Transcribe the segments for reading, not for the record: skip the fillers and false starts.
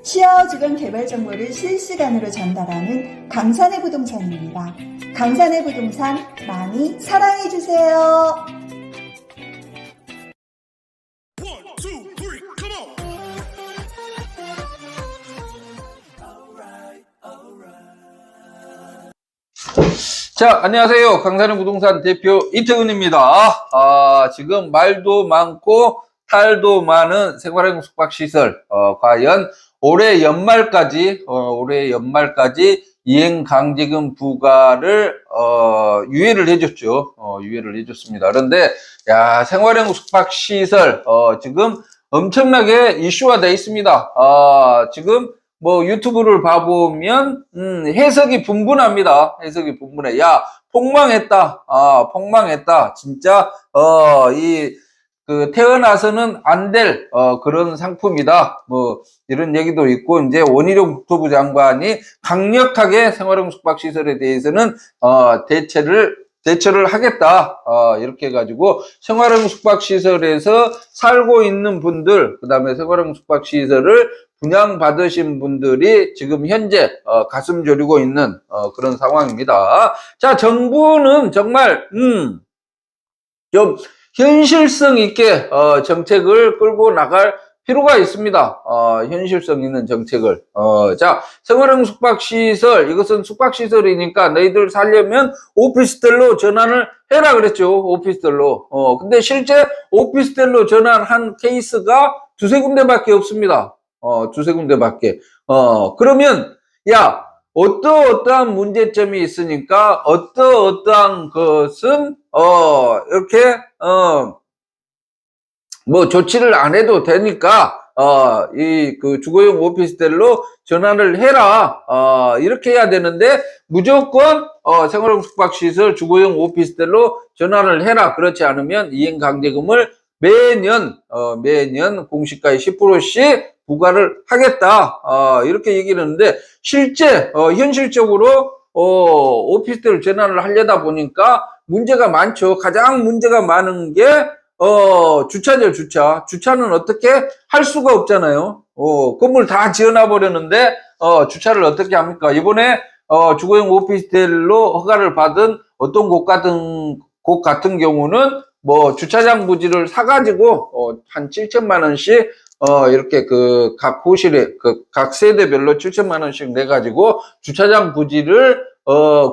쉬어주건 개발 정보를 실시간으로 전달하는 강산의 부동산입니다. 강산의 부동산 많이 사랑해주세요. 자, 안녕하세요. 강산의 부동산 대표 이태훈입니다. 지금 말도 많고 탈도 많은 생활형 숙박시설, 과연 올해 연말까지 이행 강제금 부과를, 유예를 해줬죠. 유예를 해줬습니다. 그런데, 야, 생활형 숙박시설, 지금 엄청나게 이슈화 되어 있습니다. 지금 뭐 유튜브를 봐보면 해석이 분분합니다. 해석이 분분해. 야, 폭망했다. 폭망했다. 진짜 태어나서는 안 될 그런 상품이다. 뭐 이런 얘기도 있고, 이제 원희룡 국토부 장관이 강력하게 생활형 숙박시설에 대해서는 대처를 하겠다. 이렇게 해가지고 생활형 숙박시설에서 살고 있는 분들, 그 다음에 생활형 숙박시설을 분양받으신 분들이 지금 현재 가슴 졸이고 있는 그런 상황입니다. 자, 정부는 정말 좀 현실성 있게 정책을 끌고 나갈 필요가 있습니다. 현실성 있는 정책을. 자, 생활형 숙박시설, 이것은 숙박시설이니까 너희들 살려면 오피스텔로 전환을 해라 그랬죠. 오피스텔로. 근데 실제 오피스텔로 전환한 케이스가 두세 군데밖에 없습니다. 두세 군데밖에. 그러면, 야, 어떠한 문제점이 있으니까, 어떠한 것은, 이렇게, 뭐, 조치를 안 해도 되니까, 주거용 오피스텔로 전환을 해라. 이렇게 해야 되는데, 무조건, 생활형 숙박시설 주거용 오피스텔로 전환을 해라. 그렇지 않으면 이행강제금을 매년 공시가의 10%씩 부과를 하겠다. 이렇게 얘기를 했는데, 실제, 현실적으로, 오피스텔 전환을 하려다 보니까 문제가 많죠. 가장 문제가 많은 게, 주차죠, 주차. 주차는 어떻게 할 수가 없잖아요. 건물 다 지어놔 버렸는데, 주차를 어떻게 합니까? 이번에, 주거용 오피스텔로 허가를 받은 어떤 곳 같은 경우는, 뭐, 주차장 부지를 사가지고, 한 7천만 원씩, 이렇게 각 호실에, 각 세대별로 7천만 원씩 내가지고, 주차장 부지를,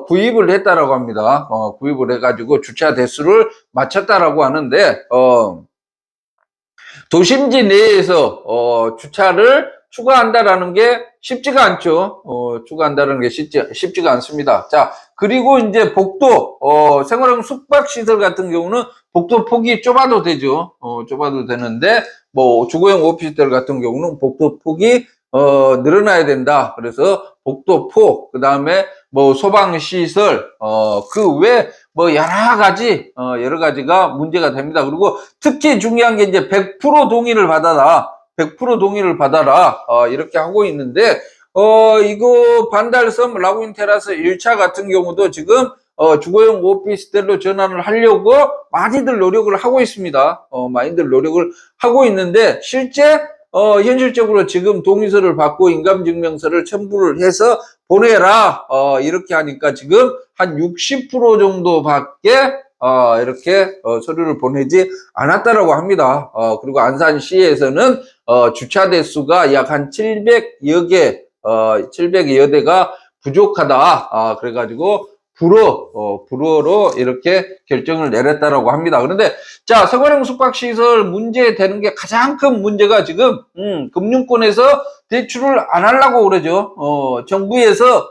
구입을 했다라고 합니다. 구입을 해가지고 주차 대수를 맞췄다라고 하는데, 도심지 내에서, 주차를 추가한다라는 게 쉽지가 않죠. 추가한다는 게 쉽지가 않습니다. 자, 그리고 이제 복도, 생활형 숙박시설 같은 경우는 복도 폭이 좁아도 되죠. 좁아도 되는데, 뭐, 주거용 오피스텔 같은 경우는 복도 폭이, 늘어나야 된다. 그래서 복도폭, 그 다음에 뭐 소방시설, 그 외 뭐 여러 가지가 문제가 됩니다. 그리고 특히 중요한 게 이제 100% 동의를 받아라. 100% 동의를 받아라. 이렇게 하고 있는데, 이거 반달섬 라구인 테라스 1차 같은 경우도 지금, 주거용 오피스텔로 전환을 하려고 많이들 노력을 하고 있습니다. 많이들 노력을 하고 있는데, 실제, 현실적으로 지금 동의서를 받고 인감증명서를 첨부를 해서 보내라. 이렇게 하니까 지금 한 60% 정도밖에, 이렇게, 서류를 보내지 않았다라고 합니다. 그리고 안산시에서는, 주차 대수가 약 한 700여 대가 부족하다. 그래가지고, 불어로 이렇게 결정을 내렸다라고 합니다. 그런데, 자, 생활형 숙박시설 문제되는 게 가장 큰 문제가 지금, 금융권에서 대출을 안 하려고 그러죠. 정부에서,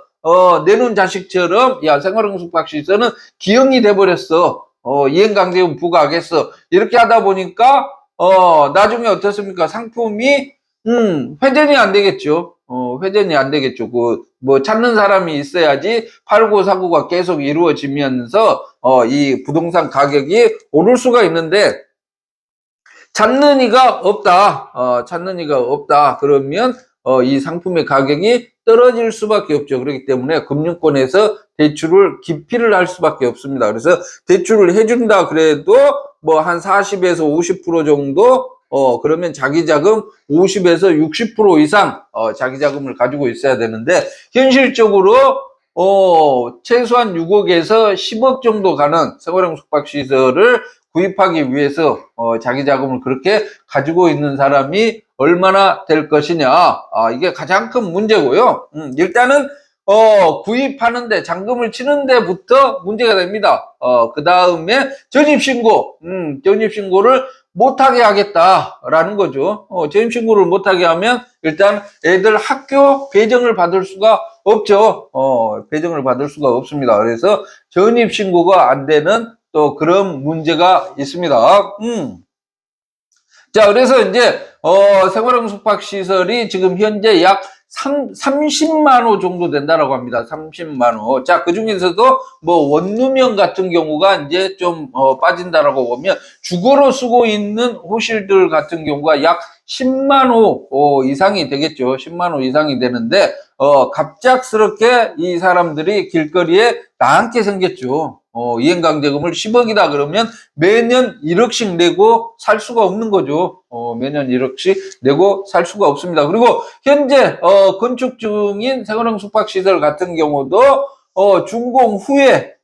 내놓은 자식처럼, 야, 생활형 숙박시설은 기형이 돼버렸어. 이행강제금 부과하겠어. 이렇게 하다 보니까, 나중에 어떻습니까? 상품이, 회전이 안 되겠죠. 회전이 안 되겠죠. 뭐, 찾는 사람이 있어야지 팔고 사고가 계속 이루어지면서, 이 부동산 가격이 오를 수가 있는데, 찾는 이가 없다. 찾는 이가 없다. 그러면, 이 상품의 가격이 떨어질 수밖에 없죠. 그렇기 때문에 금융권에서 대출을 기피를 할 수밖에 없습니다. 그래서 대출을 해준다 그래도 뭐 한 40에서 50% 정도 그러면 자기 자금 50에서 60% 이상 자기 자금을 가지고 있어야 되는데 현실적으로 최소한 6억에서 10억 정도 가는 생활형 숙박시설을 구입하기 위해서 자기 자금을 그렇게 가지고 있는 사람이 얼마나 될 것이냐, 이게 가장 큰 문제고요. 일단은 구입하는데 잔금을 치는 데부터 문제가 됩니다. 그 다음에 전입신고를 못하게 하겠다라는 거죠. 전입신고를 못하게 하면 일단 애들 학교 배정을 받을 수가 없죠. 배정을 받을 수가 없습니다. 그래서 전입신고가 안 되는 또 그런 문제가 있습니다. 자, 그래서 이제, 생활형 숙박시설이 지금 현재 약 30만 호 정도 된다라고 합니다. 30만 호. 자, 그 중에서도 뭐 원룸형 같은 경우가 이제 좀, 빠진다라고 보면 주거로 쓰고 있는 호실들 같은 경우가 약 10만 호 이상이 되겠죠. 10만 호 이상이 되는데, 갑작스럽게 이 사람들이 길거리에 나앉게 생겼죠. 이행강제금을 10억이다 그러면 매년 1억씩 내고 살 수가 없는 거죠. 매년 1억씩 내고 살 수가 없습니다. 그리고 현재 건축 중인 생활형 숙박시설 같은 경우도 준공 후에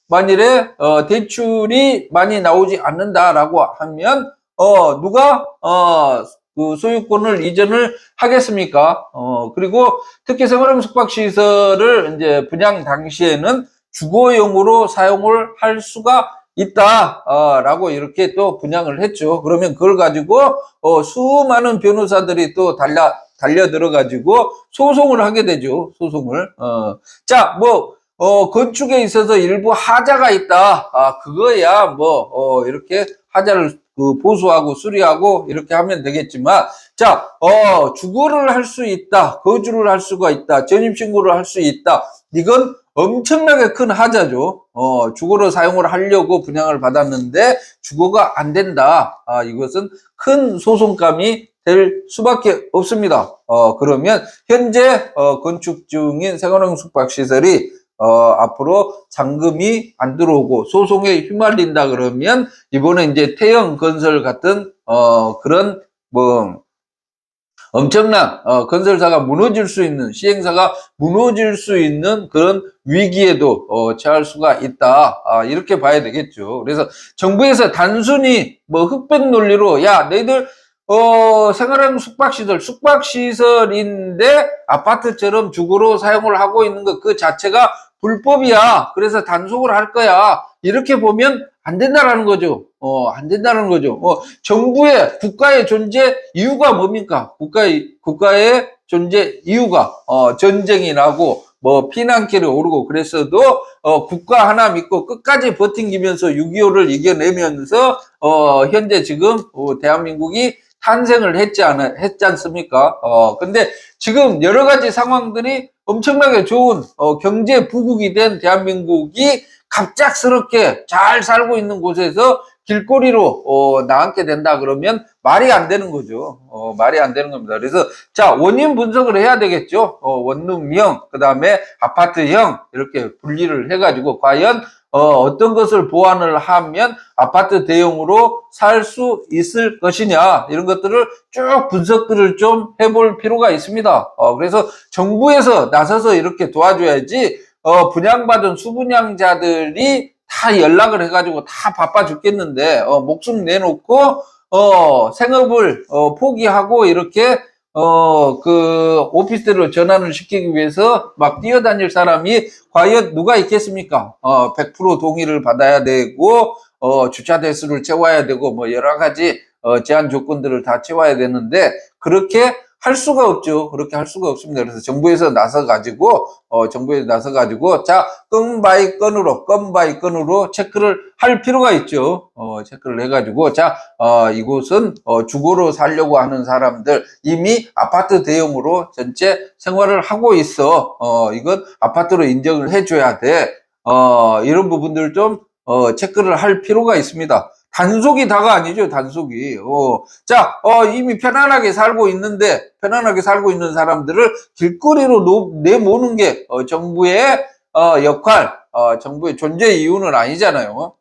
만일에 대출이 많이 나오지 않는다라고 하면 누가 그 소유권을 이전을 하겠습니까? 그리고 특히 생활형 숙박시설을 이제 분양 당시에는 주거용으로 사용을 할 수가 있다, 라고 이렇게 또 분양을 했죠. 그러면 그걸 가지고, 수많은 변호사들이 또 달려 들어가지고 소송을 하게 되죠. 소송을. 자, 건축에 있어서 일부 하자가 있다. 그거야, 이렇게 하자를 보수하고 수리하고 이렇게 하면 되겠지만, 자, 주거를 할 수 있다. 거주를 할 수가 있다. 전입신고를 할 수 있다. 이건 엄청나게 큰 하자죠. 주거로 사용을 하려고 분양을 받았는데 주거가 안 된다. 이것은 큰 소송감이 될 수밖에 없습니다. 그러면 현재 건축 중인 생활형 숙박시설이 앞으로 잔금이 안 들어오고 소송에 휘말린다 그러면 이번에 이제 태영 건설 같은 그런 엄청난 건설사가 무너질 수 있는, 시행사가 무너질 수 있는 그런 위기에도 처할 수가 있다, 이렇게 봐야 되겠죠. 그래서 정부에서 단순히 흑백 논리로 야 너희들 생활형 숙박시설인데 아파트처럼 주거로 사용을 하고 있는 것 그 자체가 불법이야. 그래서 단속을 할 거야. 이렇게 보면 안 된다라는 거죠. 안 된다는 거죠. 정부의 국가의 존재 이유가 뭡니까? 국가의 존재 이유가 전쟁이 나고 피난길이 오르고 그랬어도 국가 하나 믿고 끝까지 버팅기면서 6.25를 이겨내면서 현재 지금 대한민국이 탄생을 했지 않습니까? 근데 지금 여러 가지 상황들이 엄청나게 좋은 경제 부국이 된 대한민국이 갑작스럽게 잘 살고 있는 곳에서 길거리로 나앉게 된다 그러면 말이 안 되는 거죠. 말이 안 되는 겁니다. 그래서 자, 원인 분석을 해야 되겠죠. 원룸형, 그다음에 아파트형 이렇게 분리를 해가지고 과연 어떤 것을 보완을 하면 아파트 대용으로 살 수 있을 것이냐, 이런 것들을 쭉 분석들을 좀 해볼 필요가 있습니다. 그래서 정부에서 나서서 이렇게 도와줘야지, 분양받은 수분양자들이 다 연락을 해가지고 다 바빠 죽겠는데, 목숨 내놓고, 생업을, 포기하고 이렇게 오피스텔로 전환을 시키기 위해서 막 뛰어다닐 사람이 과연 누가 있겠습니까? 100% 동의를 받아야 되고, 주차 대수를 채워야 되고, 여러 가지, 제한 조건들을 다 채워야 되는데, 그렇게 할 수가 없죠. 그렇게 할 수가 없습니다. 그래서 정부에서 나서가지고, 자, 건 바이 건으로 체크를 할 필요가 있죠. 체크를 해가지고, 자, 이곳은, 주거로 살려고 하는 사람들, 이미 아파트 대용으로 전체 생활을 하고 있어. 이건 아파트로 인정을 해줘야 돼. 이런 부분들 좀, 체크를 할 필요가 있습니다. 단속이 다가 아니죠, 단속이. 자, 이미 편안하게 살고 있는 사람들을 길거리로 내모는 게, 정부의, 역할, 정부의 존재 이유는 아니잖아요.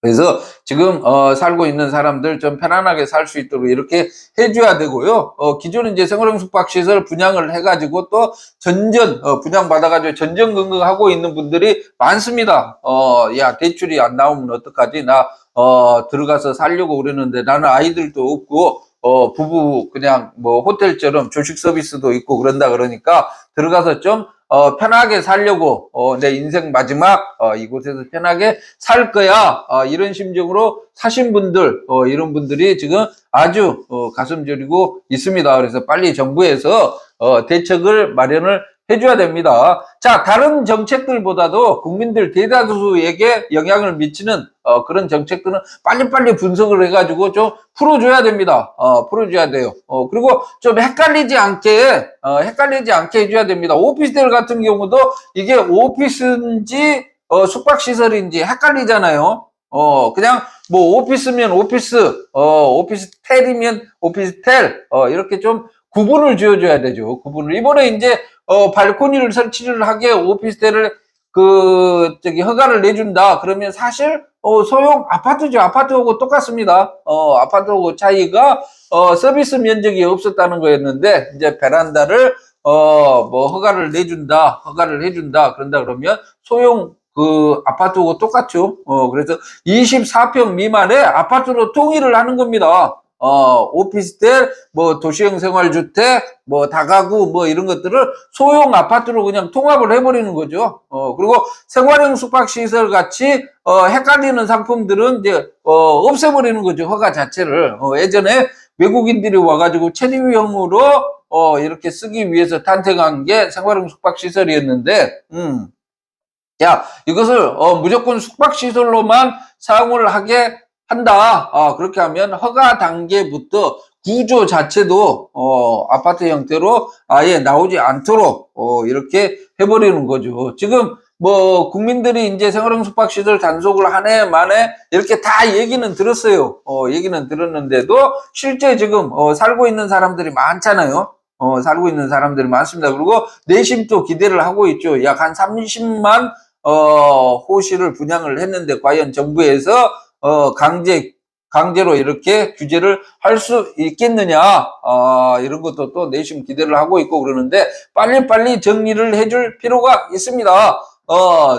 그래서 지금 살고 있는 사람들 좀 편안하게 살 수 있도록 이렇게 해줘야 되고요. 기존에 이제 생활형 숙박시설 분양을 해가지고 또 전전 분양 받아가지고 전전긍긍하고 있는 분들이 많습니다. 야 대출이 안 나오면 어떡하지? 나 들어가서 살려고 그러는데 나는 아이들도 없고 부부 그냥 뭐 호텔처럼 조식 서비스도 있고 그런다 그러니까 들어가서 좀 편하게 살려고 내 인생 마지막 이곳에서 편하게 살 거야 이런 심정으로 사신 분들 이런 분들이 지금 아주 가슴 저리고 있습니다. 그래서 빨리 정부에서 대책을 마련을 해줘야 됩니다. 자, 다른 정책들보다도 국민들 대다수에게 영향을 미치는 그런 정책들은 빨리빨리 분석을 해가지고 좀 풀어줘야 됩니다. 풀어줘야 돼요. 그리고 좀 헷갈리지 않게 해줘야 됩니다. 오피스텔 같은 경우도 이게 오피스인지 숙박시설인지 헷갈리잖아요. 그냥 뭐 오피스면 오피스, 오피스텔이면 오피스텔, 이렇게 좀 구분을 지어줘야 되죠. 구분을. 이번에 이제 발코니를 설치를 하게 오피스텔을 허가를 내준다. 그러면 사실 소형 아파트죠. 아파트하고 똑같습니다. 아파트하고 차이가 서비스 면적이 없었다는 거였는데 이제 베란다를 뭐 허가를 내준다. 허가를 해준다. 그런다 그러면 소형 아파트하고 똑같죠. 그래서 24평 미만의 아파트로 통일을 하는 겁니다. 오피스텔, 뭐, 도시형 생활주택, 뭐, 다가구, 뭐, 이런 것들을 소형 아파트로 그냥 통합을 해버리는 거죠. 그리고 생활형 숙박시설 같이, 헷갈리는 상품들은 이제, 없애버리는 거죠. 허가 자체를. 예전에 외국인들이 와가지고 체류형으로, 이렇게 쓰기 위해서 탄생한 게 생활형 숙박시설이었는데, 야, 이것을, 무조건 숙박시설로만 사용을 하게 한다. 그렇게 하면 허가 단계부터 구조 자체도 아파트 형태로 아예 나오지 않도록 이렇게 해버리는 거죠. 지금 뭐 국민들이 이제 생활형 숙박시설 단속을 한 해 만에 이렇게 다 얘기는 들었어요. 얘기는 들었는데도 실제 지금 살고 있는 사람들이 많잖아요. 살고 있는 사람들이 많습니다. 그리고 내심 또 기대를 하고 있죠. 약 한 30만 호실을 분양을 했는데 과연 정부에서 강제로 이렇게 규제를 할 수 있겠느냐, 이런 것도 또 내심 기대를 하고 있고 그러는데, 빨리빨리 정리를 해줄 필요가 있습니다.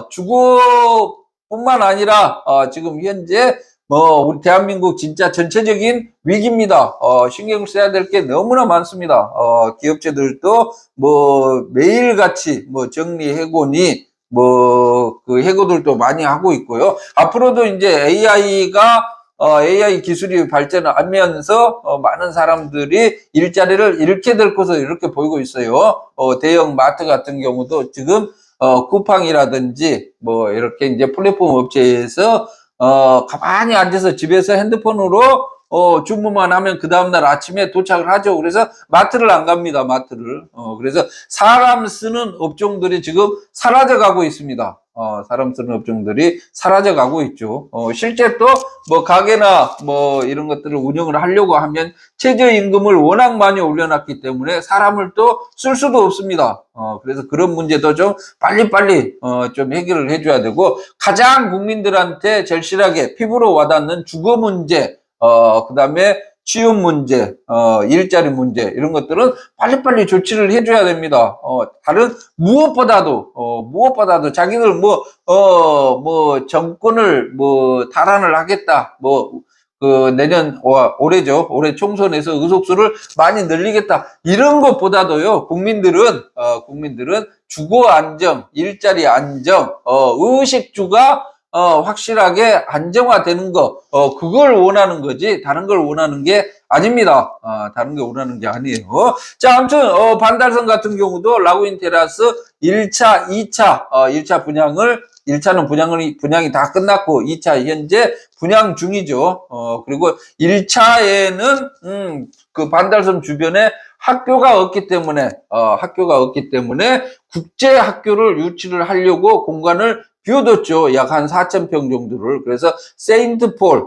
주거뿐만 아니라, 지금 현재, 우리 대한민국 진짜 전체적인 위기입니다. 신경 써야 될 게 너무나 많습니다. 기업체들도 매일같이 정리 해고니, 해고들도 많이 하고 있고요. 앞으로도 이제 AI 기술이 발전하면서, 많은 사람들이 일자리를 잃게 될 것으로 이렇게 보이고 있어요. 대형 마트 같은 경우도 지금, 쿠팡이라든지, 이렇게 이제 플랫폼 업체에서, 가만히 앉아서 집에서 핸드폰으로 주문만 하면 그 다음날 아침에 도착을 하죠. 그래서 마트를 안 갑니다. 마트를. 그래서 사람 쓰는 업종들이 지금 사라져 가고 있습니다. 사람 쓰는 업종들이 사라져 가고 있죠. 실제 또 가게나 이런 것들을 운영을 하려고 하면 최저임금을 워낙 많이 올려놨기 때문에 사람을 또 쓸 수도 없습니다. 그래서 그런 문제도 좀 빨리빨리 좀 해결을 해줘야 되고, 가장 국민들한테 절실하게 피부로 와닿는 주거 문제, 그 다음에 취업 문제, 일자리 문제, 이런 것들은 빨리빨리 조치를 해줘야 됩니다. 다른, 무엇보다도 자기들 정권을 탈환을 하겠다. 내년, 올해죠. 올해 총선에서 의석수를 많이 늘리겠다. 이런 것보다도요, 국민들은 주거 안정, 일자리 안정, 의식주가 확실하게 안정화되는 거, 그걸 원하는 거지, 다른 걸 원하는 게 아닙니다. 다른 게 원하는 게 아니에요. 자, 아무튼, 반달성 같은 경우도 라구인 테라스 1차, 2차, 1차는 분양이 다 끝났고, 2차 현재 분양 중이죠. 그리고 1차에는, 그 반달섬 주변에 학교가 없기 때문에 국제 학교를 유치를 하려고 공간을 비워뒀죠. 약 한 4,000평 정도를. 그래서 세인트폴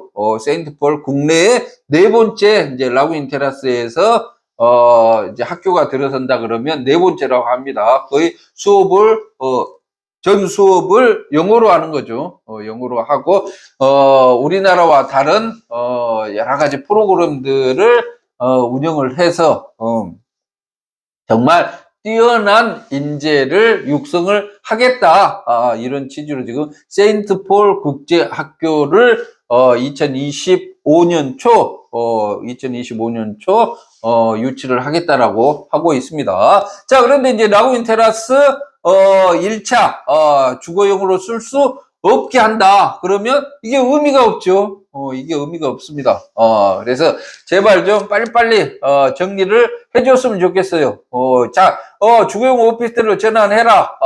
국내의 네 번째 이제 라구인 테라스에서 이제 학교가 들어선다 그러면 네 번째라고 합니다. 거의 수업을 전 수업을 영어로 하는 거죠. 영어로 하고, 우리나라와 다른, 여러 가지 프로그램들을, 운영을 해서, 정말 뛰어난 인재를 육성을 하겠다. 이런 취지로 지금 세인트폴 국제학교를 2025년 초 유치를 하겠다라고 하고 있습니다. 자, 그런데 이제 라구인 테라스 1차 주거용으로 쓸 수 없게 한다. 그러면 이게 의미가 없죠. 이게 의미가 없습니다. 그래서 제발 좀 빨리빨리 정리를 해줬으면 좋겠어요. 자, 주거용 오피스텔로 전환해라.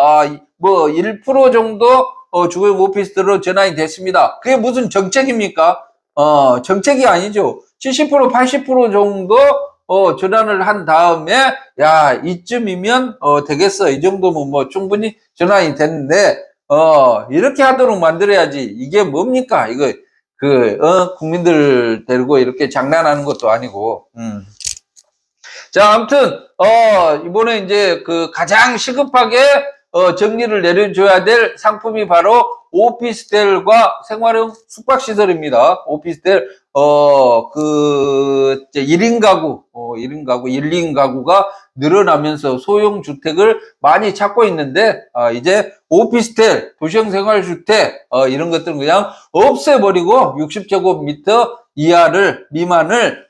뭐 1% 정도 주거용 오피스텔로 전환이 됐습니다. 그게 무슨 정책입니까? 정책이 아니죠. 70%, 80% 정도 전환을 한 다음에 야, 이쯤이면 되겠어. 이 정도면 뭐 충분히 전환이 됐는데 이렇게 하도록 만들어야지. 이게 뭡니까? 이거 국민들 데리고 이렇게 장난하는 것도 아니고. 자, 아무튼 이번에 이제 가장 시급하게 정리를 내려줘야 될 상품이 바로 오피스텔과 생활형 숙박시설입니다. 오피스텔, 1인 가구, 1인 가구가 늘어나면서 소형 주택을 많이 찾고 있는데, 이제 오피스텔, 도시형 생활주택, 이런 것들은 그냥 없애버리고 60제곱미터 미만을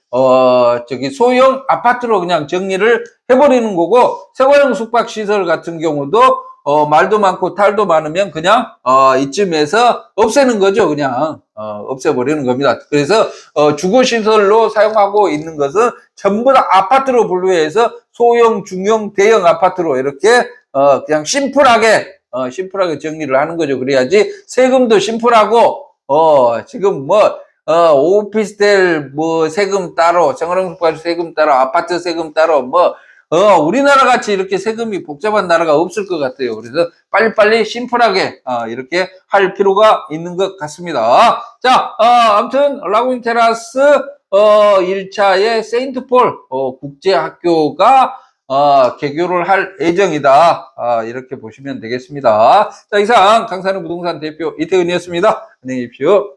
소형 아파트로 그냥 정리를 해버리는 거고, 생활형 숙박시설 같은 경우도 말도 많고 탈도 많으면 그냥 이쯤에서 없애는 거죠. 그냥 없애버리는 겁니다. 그래서 주거시설로 사용하고 있는 것은 전부 다 아파트로 분류해서 소형, 중형, 대형 아파트로 이렇게 그냥 심플하게 정리를 하는 거죠. 그래야지 세금도 심플하고 지금 오피스텔 세금 따로, 생활형 숙박시 세금 따로, 아파트 세금 따로 우리나라 같이 이렇게 세금이 복잡한 나라가 없을 것 같아요. 그래서 빨리빨리 심플하게 이렇게 할 필요가 있는 것 같습니다. 자, 아무튼 라구인 테라스 1차의 세인트폴 국제학교가 개교를 할 예정이다. 이렇게 보시면 되겠습니다. 자, 이상 강산우 부동산 대표 이태은이었습니다. 안녕히 계십시오.